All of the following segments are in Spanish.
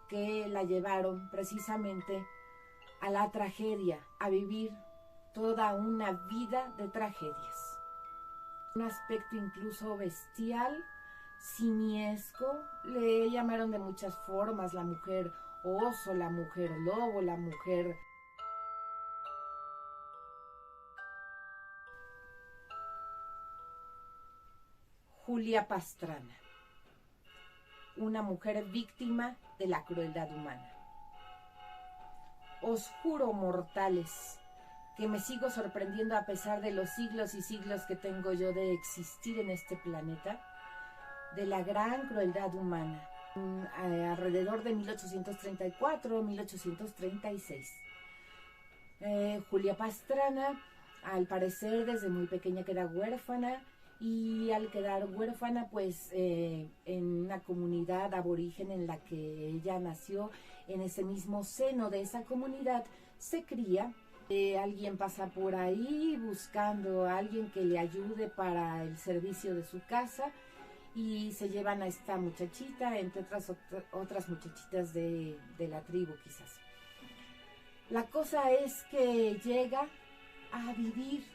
que la llevaron precisamente a la tragedia, a vivir toda una vida de tragedias. Un aspecto incluso bestial, simiesco, le llamaron de muchas formas: la mujer oso, la mujer lobo, la mujer... Julia Pastrana, una mujer víctima de la crueldad humana. Os juro, mortales, que me sigo sorprendiendo a pesar de los siglos y siglos que tengo yo de existir en este planeta, de la gran crueldad humana, alrededor de 1834-1836. Julia Pastrana, al parecer, desde muy pequeña queda huérfana, y al quedar huérfana, pues en una comunidad aborigen en la que ella nació, en ese mismo seno de esa comunidad, se cría. Alguien pasa por ahí buscando a alguien que le ayude para el servicio de su casa, y se llevan a esta muchachita, entre otras muchachitas de la tribu quizás. La cosa es que llega a vivir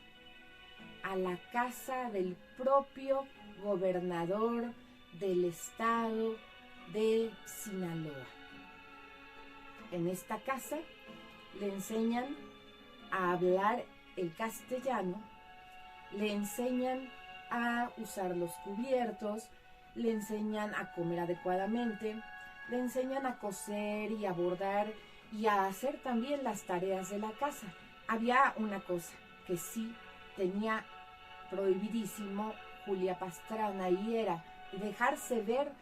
a la casa del propio gobernador del estado de Sinaloa. En esta casa le enseñan a hablar el castellano, le enseñan a usar los cubiertos, le enseñan a comer adecuadamente, le enseñan a coser y a bordar y a hacer también las tareas de la casa. Había una cosa que sí tenía prohibidísimo Julia Pastrana, y era dejarse ver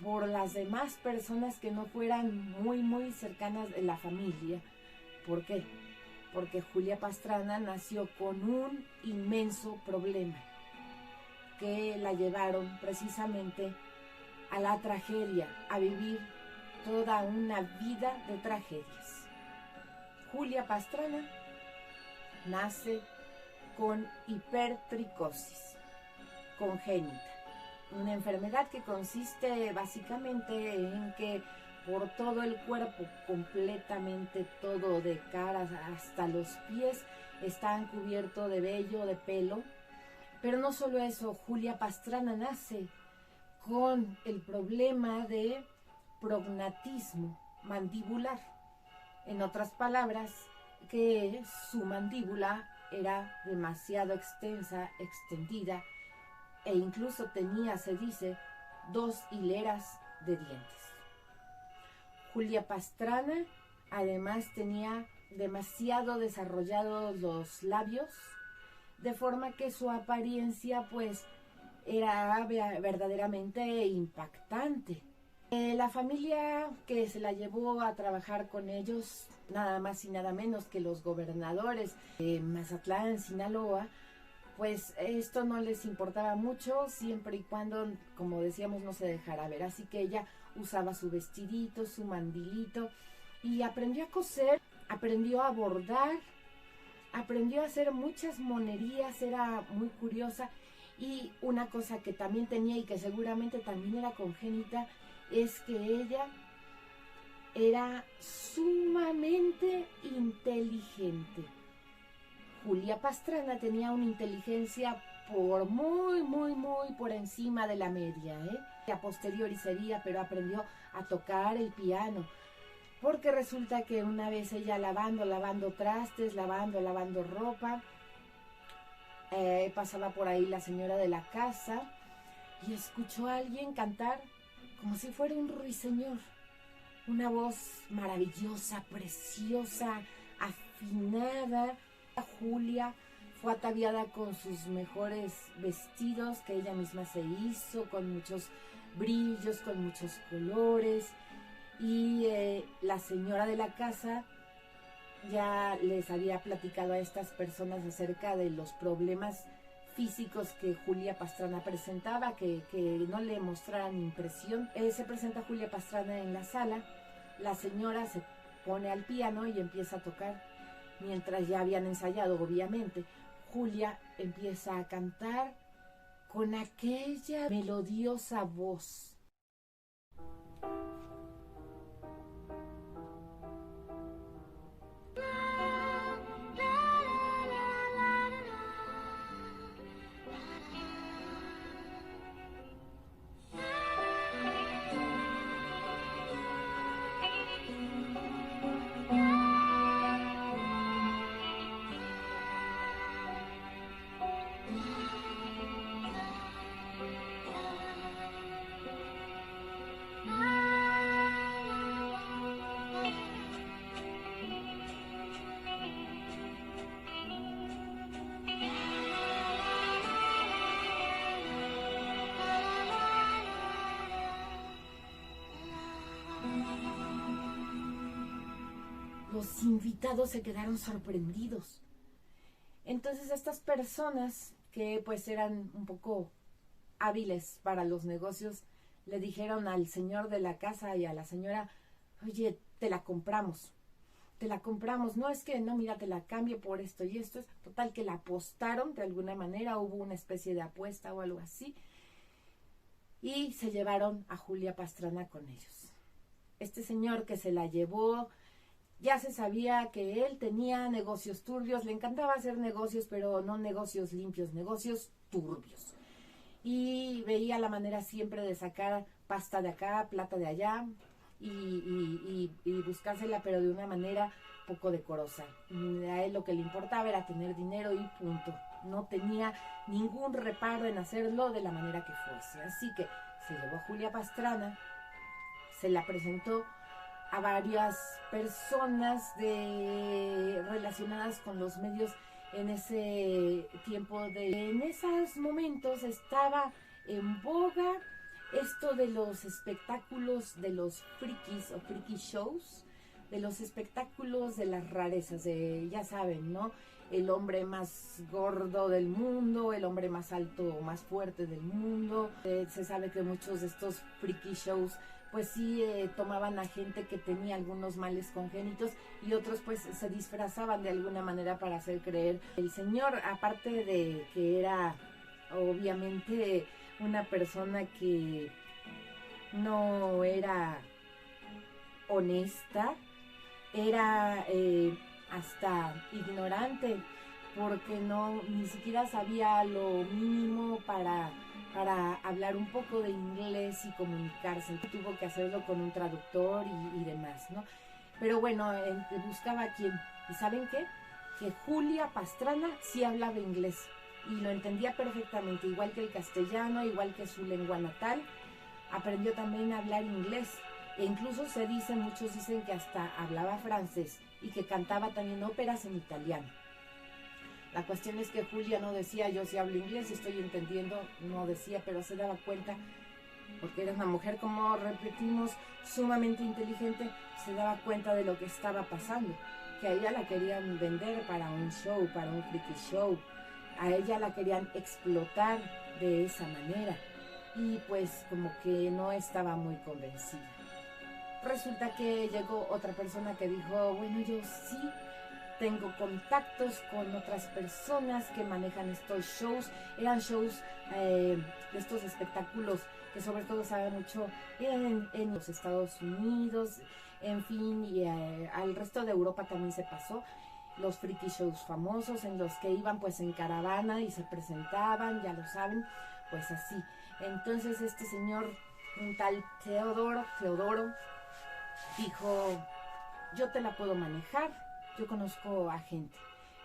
por las demás personas que no fueran muy cercanas de la familia. ¿Por qué? Porque Julia Pastrana nació con un inmenso problema que la llevaron precisamente a la tragedia, a vivir toda una vida de tragedias. Julia Pastrana nace con hipertricosis congénita, una enfermedad que consiste básicamente en que por todo el cuerpo, completamente todo, de cara hasta los pies, está cubierto de vello, de pelo. Pero no solo eso, Julia Pastrana nace con el problema de prognatismo mandibular. En otras palabras, que su mandíbula era demasiado extensa, extendida, e incluso tenía, se dice, 2 hileras de dientes. Julia Pastrana además tenía demasiado desarrollados los labios, de forma que su apariencia pues era verdaderamente impactante. La familia que se la llevó a trabajar con ellos, nada más y nada menos que los gobernadores de Mazatlán, Sinaloa, pues esto no les importaba mucho, siempre y cuando, como decíamos, no se dejara ver. Así que ella usaba su vestidito, su mandilito, y aprendió a coser, aprendió a bordar, aprendió a hacer muchas monerías, era muy curiosa. Y una cosa que también tenía, y que seguramente también era congénita, es que ella era sumamente inteligente. Julia Pastrana tenía una inteligencia muy por encima de la media, A posteriori sería, pero aprendió a tocar el piano, porque resulta que una vez ella lavando trastes, lavando ropa, pasaba por ahí la señora de la casa y escuchó a alguien cantar como si fuera un ruiseñor. Una voz maravillosa, preciosa, afinada. Julia fue ataviada con sus mejores vestidos que ella misma se hizo, con muchos brillos, con muchos colores, y la señora de la casa ya les había platicado a estas personas acerca de los problemas físicos que Julia Pastrana presentaba, que no le mostraran impresión. Se presenta Julia Pastrana en la sala, la señora se pone al piano y empieza a tocar. Mientras ya habían ensayado, obviamente, Julia empieza a cantar con aquella melodiosa voz. los invitados se quedaron sorprendidos. Entonces estas personas que pues eran un poco hábiles para los negocios, le dijeron al señor de la casa y a la señora, oye, te la compramos, no es que no, mira, te la cambio por esto y esto. Total que la apostaron de alguna manera, hubo una especie de apuesta o algo así, y se llevaron a Julia Pastrana con ellos. Este señor que se la llevó, ya se sabía que él tenía negocios turbios, le encantaba hacer negocios, pero no negocios limpios, negocios turbios. Y veía la manera siempre de sacar pasta de acá, plata de allá, y buscársela, pero de una manera poco decorosa. A él lo que le importaba era tener dinero y punto. No tenía ningún reparo en hacerlo de la manera que fuese. Así que se llevó a Julia Pastrana, se la presentó a varias personas relacionadas con los medios en ese tiempo. En esos momentos estaba en boga esto de los espectáculos, de los frikis o friki shows, de los espectáculos de las rarezas, ya saben, ¿no? El hombre más gordo del mundo, el hombre más alto o más fuerte del mundo. Se sabe que muchos de estos friki shows pues sí tomaban a gente que tenía algunos males congénitos y otros pues se disfrazaban de alguna manera para hacer creer. El señor, aparte de que era obviamente una persona que no era honesta, era hasta ignorante, porque ni siquiera sabía lo mínimo para hablar un poco de inglés y comunicarse. Tuvo que hacerlo con un traductor y demás, ¿no? Pero bueno, buscaba a quién. ¿Y saben qué? Que Julia Pastrana sí hablaba inglés y lo entendía perfectamente, igual que el castellano, igual que su lengua natal. Aprendió también a hablar inglés. E incluso muchos dicen que hasta hablaba francés y que cantaba también óperas en italiano. La cuestión es que Julia no decía, yo sí hablo inglés y estoy entendiendo, no decía, pero se daba cuenta, porque era una mujer, como repetimos, sumamente inteligente, se daba cuenta de lo que estaba pasando, que a ella la querían vender para un show, para un freaky show, a ella la querían explotar de esa manera, y pues como que no estaba muy convencida. Resulta que llegó otra persona que dijo, bueno, yo sí tengo contactos con otras personas que manejan estos shows. Eran shows de estos espectáculos que sobre todo se sabe mucho en los Estados Unidos, en fin, y al resto de Europa también se pasó. Los freaky shows famosos en los que iban pues en caravana y se presentaban, ya lo saben, pues así. Entonces este señor, un tal Teodoro, dijo, yo te la puedo manejar, yo conozco a gente.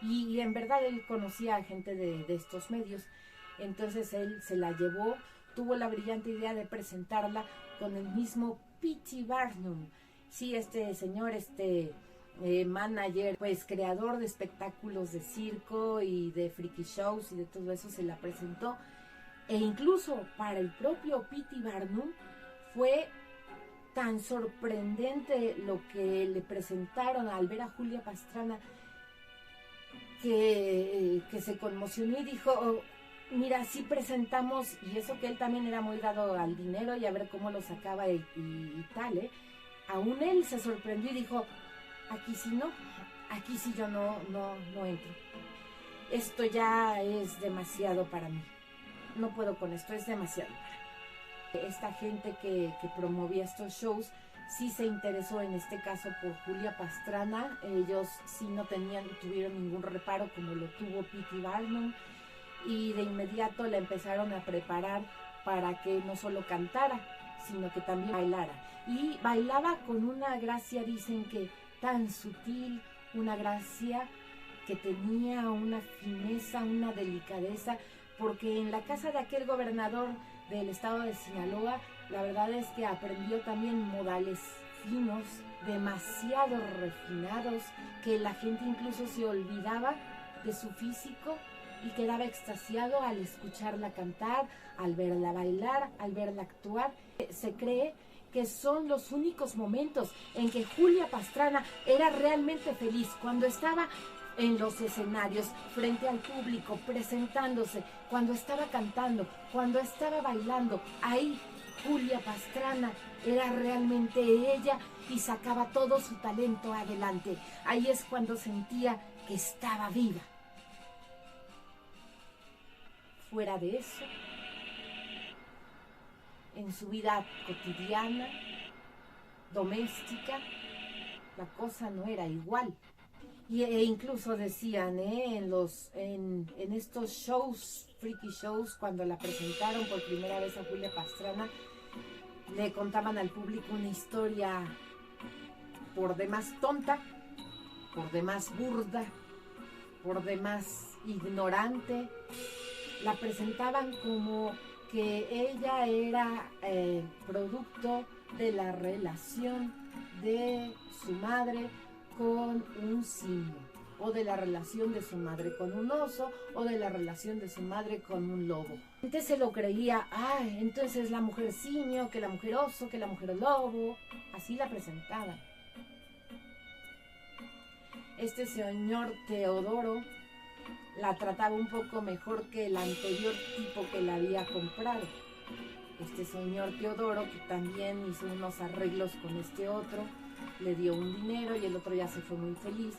Y en verdad él conocía a gente de estos medios. Entonces él se la llevó, tuvo la brillante idea de presentarla con el mismo P.T. Barnum. Sí, este señor, manager, pues creador de espectáculos de circo y de freaky shows y de todo eso, se la presentó. E incluso para el propio P.T. Barnum fue tan sorprendente lo que le presentaron al ver a Julia Pastrana que se conmocionó y dijo, oh, mira, sí presentamos, y eso que él también era muy dado al dinero y a ver cómo lo sacaba y tal, aún él se sorprendió y dijo, aquí sí no, aquí sí yo no entro. Esto ya es demasiado para mí, no puedo con esto, es demasiado para mí. Esta gente que promovía estos shows sí se interesó en este caso por Julia Pastrana. Ellos sí no tuvieron ningún reparo como lo tuvo P.T. Barnum, y de inmediato la empezaron a preparar para que no solo cantara, sino que también bailara. Y bailaba con una gracia, dicen que tan sutil, una gracia que tenía una fineza, una delicadeza, porque en la casa de aquel gobernador del estado de Sinaloa, la verdad es que aprendió también modales finos, demasiado refinados, que la gente incluso se olvidaba de su físico y quedaba extasiado al escucharla cantar, al verla bailar, al verla actuar. Se cree que son los únicos momentos en que Julia Pastrana era realmente feliz, cuando estaba en los escenarios, frente al público, presentándose, cuando estaba cantando, cuando estaba bailando. Ahí Julia Pastrana era realmente ella y sacaba todo su talento adelante. Ahí es cuando sentía que estaba viva. Fuera de eso, en su vida cotidiana, doméstica, la cosa no era igual. E incluso decían, en estos shows, freaky shows, cuando la presentaron por primera vez a Julia Pastrana, le contaban al público una historia por demás tonta, por demás burda, por demás ignorante. La presentaban como que ella era producto de la relación de su madre con un simio, o de la relación de su madre con un oso, o de la relación de su madre con un lobo. Entonces se lo creía, entonces la mujer simio, que la mujer oso, que la mujer lobo. Así la presentaban. Este señor Teodoro la trataba un poco mejor que el anterior tipo que la había comprado. Este señor Teodoro, que también hizo unos arreglos con este otro, le dio un dinero y el otro ya se fue muy feliz.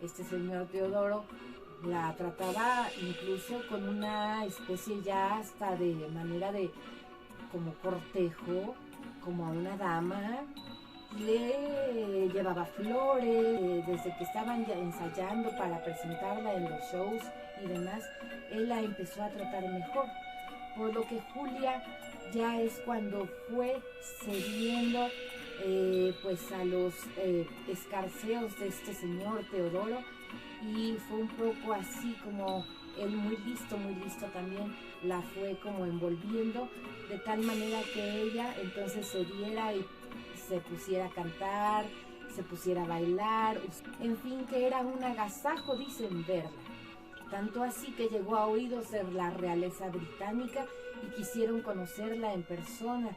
Este señor Teodoro la trataba incluso con una especie ya hasta de manera de como cortejo, como a una dama. Le llevaba flores, desde que estaban ya ensayando para presentarla en los shows y demás, él la empezó a tratar mejor. Por lo que Julia ya es cuando fue cediendo pues a los escarceos de este señor Teodoro, y fue un poco así como él muy listo también la fue como envolviendo, de tal manera que ella entonces se diera y se pusiera a cantar, se pusiera a bailar, en fin, que era un agasajo, dicen, verla. Tanto así que llegó a oídos de la realeza británica y quisieron conocerla en persona.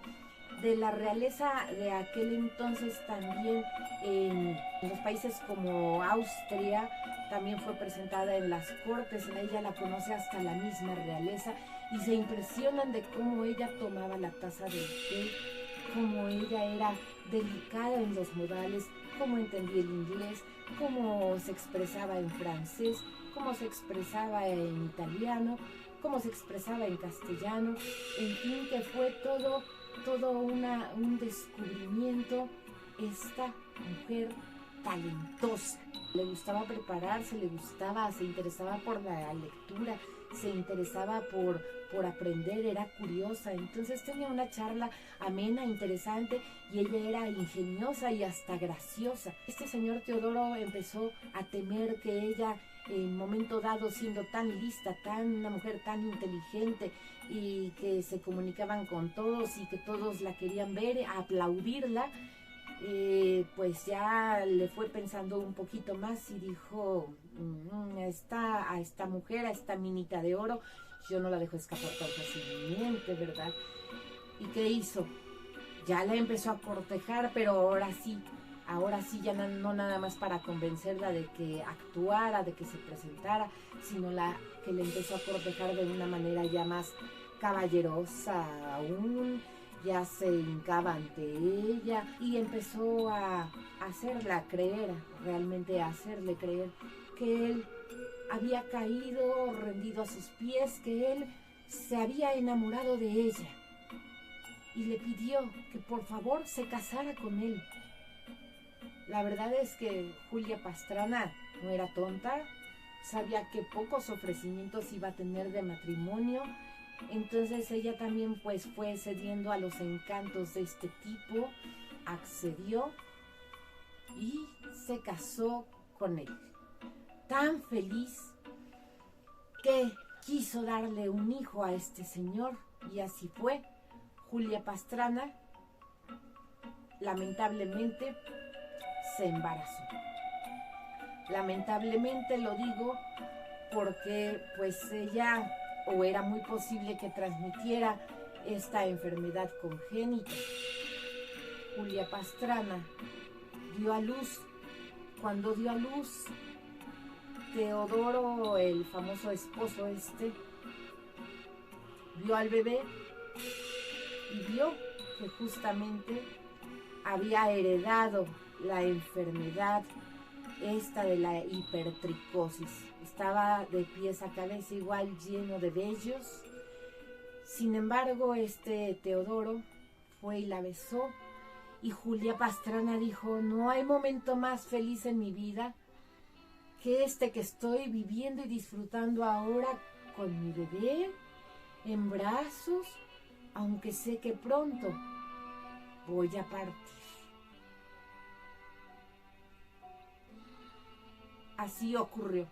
De la realeza de aquel entonces también en los países como Austria también fue presentada en las cortes. Ella la conoce hasta la misma realeza y se impresionan de cómo ella tomaba la taza del té, cómo ella era delicada en los modales, cómo entendía el inglés, cómo se expresaba en francés, cómo se expresaba en italiano, cómo se expresaba en castellano. En fin, que fue todo un descubrimiento. Esta mujer talentosa, le gustaba prepararse, se interesaba por la lectura, se interesaba por aprender, era curiosa. Entonces tenía una charla amena, interesante, y ella era ingeniosa y hasta graciosa. Este señor Teodoro empezó a temer que ella, en momento dado, siendo tan lista, una mujer tan inteligente, y que se comunicaban con todos y que todos la querían ver, aplaudirla, pues ya le fue pensando un poquito más y dijo, a esta mujer, a esta minita de oro, yo no la dejo escapar tan fácilmente, ¿verdad? ¿Y qué hizo? Ya la empezó a cortejar, pero ahora sí ya no nada más para convencerla de que actuara, de que se presentara, sino que le empezó a cortejar de una manera ya más caballerosa aún. Ya se hincaba ante ella y empezó a hacerla creer, realmente a hacerle creer que él había caído rendido a sus pies, que él se había enamorado de ella, y le pidió que por favor se casara con él. La verdad es que Julia Pastrana no era tonta, sabía que pocos ofrecimientos iba a tener de matrimonio. Entonces ella también pues fue cediendo a los encantos de este tipo, accedió y se casó con él. Tan feliz que quiso darle un hijo a este señor, y así fue. Julia Pastrana lamentablemente se embarazó. Lamentablemente lo digo porque pues ella, o era muy posible que transmitiera esta enfermedad congénita. Julia Pastrana dio a luz. Cuando dio a luz, Teodoro, el famoso esposo vio al bebé y vio que justamente había heredado la enfermedad esta de la hipertricosis. Estaba de pies a cabeza igual lleno de vellos. Sin embargo, Teodoro fue y la besó, y Julia Pastrana dijo: no hay momento más feliz en mi vida que que estoy viviendo y disfrutando ahora con mi bebé en brazos, aunque sé que pronto voy a partir. Así ocurrió.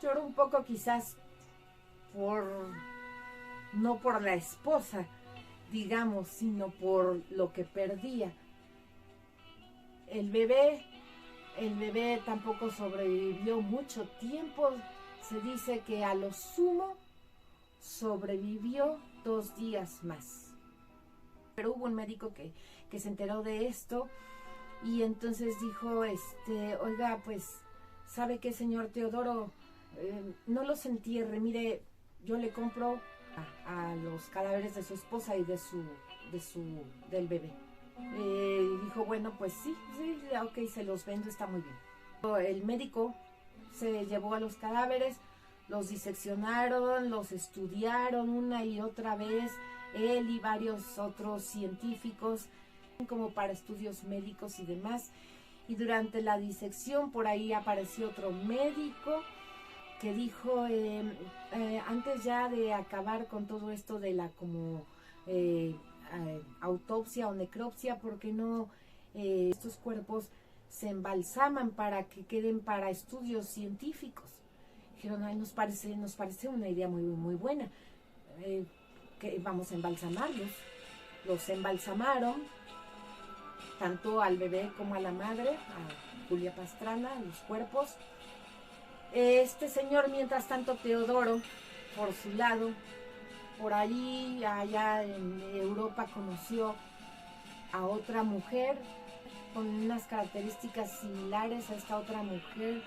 Lloró un poco quizás no por la esposa, digamos, sino por lo que perdía. El bebé tampoco sobrevivió mucho tiempo. Se dice que a lo sumo sobrevivió 2 días más. Pero hubo un médico que se enteró de esto y entonces dijo, oiga, pues, ¿sabe qué, señor Teodoro? No los entierre, mire, yo le compro a los cadáveres de su esposa y del bebé. Dijo, bueno, pues sí, ok, se los vendo, está muy bien. El médico se llevó a los cadáveres, los diseccionaron, los estudiaron una y otra vez, él y varios otros científicos, como para estudios médicos y demás. Y durante la disección por ahí apareció otro médico que dijo, antes ya de acabar con todo esto de la autopsia o necropsia, ¿por qué no estos cuerpos se embalsaman para que queden para estudios científicos? Dijeron, ay, nos parece una idea muy, muy buena, que vamos a embalsamarlos. Los embalsamaron, tanto al bebé como a la madre, a Julia Pastrana, los cuerpos. Este señor, mientras tanto, Teodoro, por su lado, por allí, allá en Europa, conoció a otra mujer con unas características similares a esta otra mujer,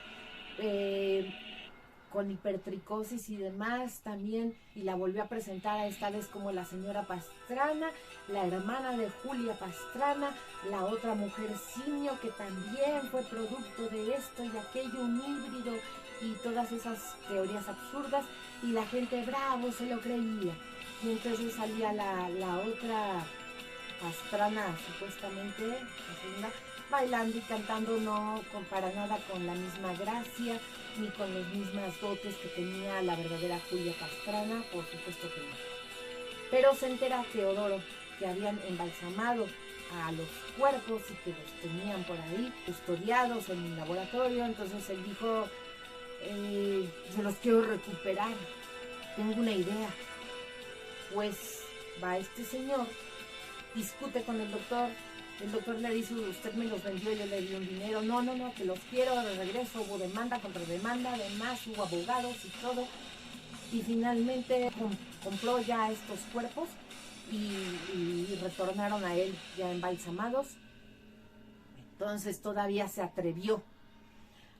con hipertricosis y demás también, y la volvió a presentar a esta vez como la señora Pastrana, la hermana de Julia Pastrana, la otra mujer simio que también fue producto de esto y aquello, un híbrido, y todas esas teorías absurdas, y la gente bravo se lo creía. Y entonces salía la otra Pastrana, supuestamente, la segunda, bailando y cantando, no para nada con la misma gracia, ni con las mismas dotes que tenía la verdadera Julia Pastrana, por supuesto que no. Pero se entera Teodoro que habían embalsamado a los cuerpos y que los tenían por ahí custodiados en un laboratorio. Entonces él dijo, se los quiero recuperar, tengo una idea. Pues va este señor, discute con el doctor le dice, usted me los vendió, yo le di un dinero, no, que los quiero de regreso. Hubo demanda, contrademanda, además hubo abogados y todo, y finalmente compró ya estos cuerpos y retornaron a él ya embalsamados. Entonces todavía se atrevió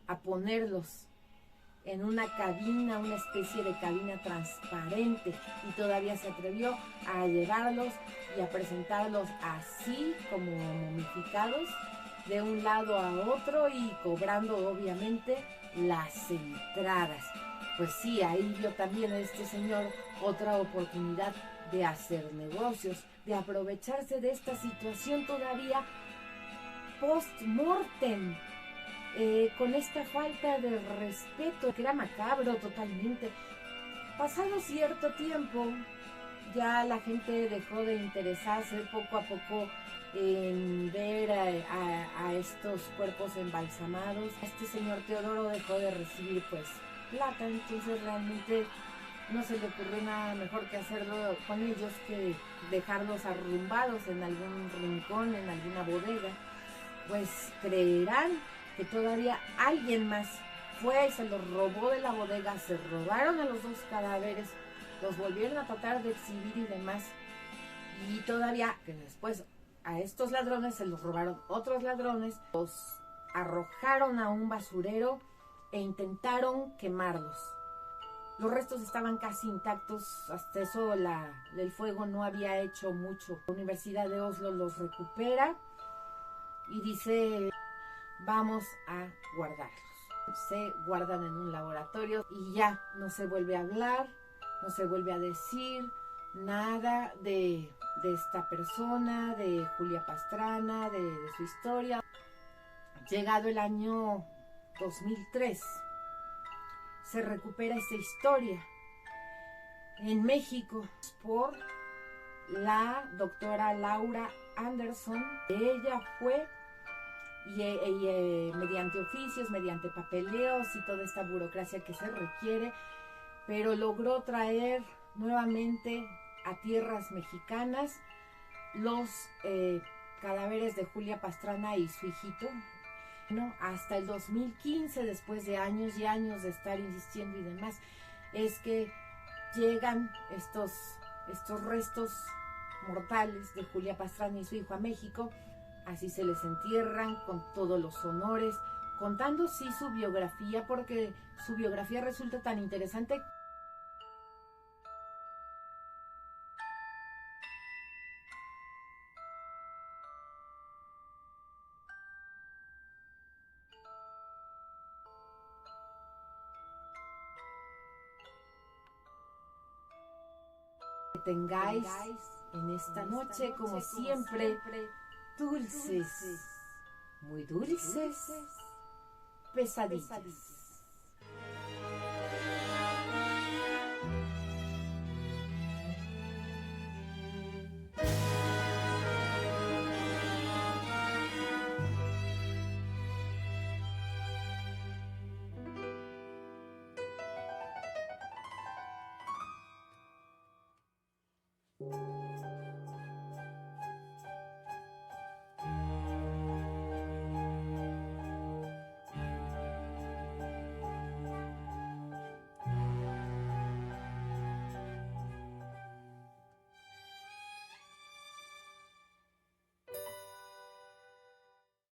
a ponerlos en una cabina, una especie de cabina transparente, y todavía se atrevió a llevarlos y a presentarlos así como momificados de un lado a otro y cobrando obviamente las entradas. Pues sí, ahí vio también este señor otra oportunidad de hacer negocios, de aprovecharse de esta situación todavía post-mortem. Con esta falta de respeto, que era macabro totalmente. Pasado cierto tiempo, ya la gente dejó de interesarse poco a poco en ver a estos cuerpos embalsamados. Este señor Teodoro dejó de recibir pues plata, entonces realmente no se le ocurrió nada mejor que hacerlo con ellos que dejarlos arrumbados en algún rincón, en alguna bodega. Pues creerán que todavía alguien más fue y se los robó de la bodega, se robaron a los 2 cadáveres, los volvieron a tratar de exhibir y demás, y todavía que después A estos ladrones se los robaron otros ladrones, los arrojaron a un basurero e intentaron quemarlos. Los restos estaban casi intactos, hasta eso el fuego no había hecho mucho. La Universidad de Oslo los recupera y dice, vamos a guardarlos. Se guardan en un laboratorio y ya no se vuelve a hablar, no se vuelve a decir nada de esta persona, de Julia Pastrana, de su historia. Llegado el año 2003, se recupera esta historia en México por la doctora Laura Anderson. Ella fue y mediante oficios, mediante papeleos y toda esta burocracia que se requiere, pero logró traer nuevamente a tierras mexicanas los cadáveres de Julia Pastrana y su hijito. Hasta el 2015, después de años y años de estar insistiendo y demás, es que llegan estos restos mortales de Julia Pastrana y su hijo a México. Así se les entierran con todos los honores, contando sí su biografía, porque su biografía resulta tan interesante. Que tengáis en esta noche, como siempre, dulces, muy dulces pesadillas.